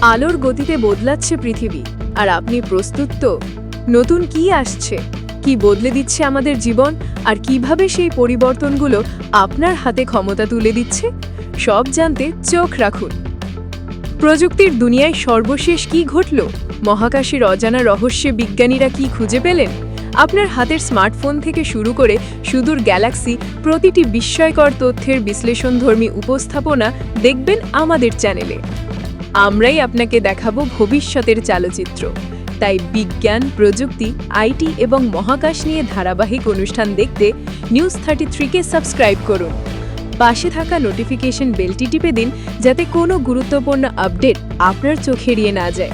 আলোর গতিতে বদলাচ্ছে পৃথিবী, আর আপনি প্রস্তুত তো? নতুন কি আসছে, কি বদলে দিচ্ছে আমাদের জীবন, আর কিভাবে সেই পরিবর্তনগুলো আপনার হাতে ক্ষমতা তুলে দিচ্ছে, সব জানতে চোখ রাখুন। প্রযুক্তির দুনিয়ায় সর্বশেষ কি ঘটল? মহাকাশের অজানা রহস্যে বিজ্ঞানীরা কি খুঁজে পেলেন? আপনার হাতের স্মার্টফোন থেকে শুরু করে সুদূর গ্যালাক্সি, প্রতিটি বিস্ময়কর তথ্যের বিশ্লেষণধর্মী উপস্থাপনা দেখবেন আমাদের চ্যানেলে। আমরাই আপনাকে দেখাবো ভবিষ্যতের চালচিত্র। তাই বিজ্ঞান, প্রযুক্তি, আইটি এবং মহাকাশ নিয়ে ধারাবাহিক অনুষ্ঠান দেখতে নিউজ 33-কে সাবস্ক্রাইব করুন। পাশে থাকা নোটিফিকেশন বেলটি টিপে দিন, যাতে কোনো গুরুত্বপূর্ণ আপডেট আপনার চোখ এড়িয়ে না যায়।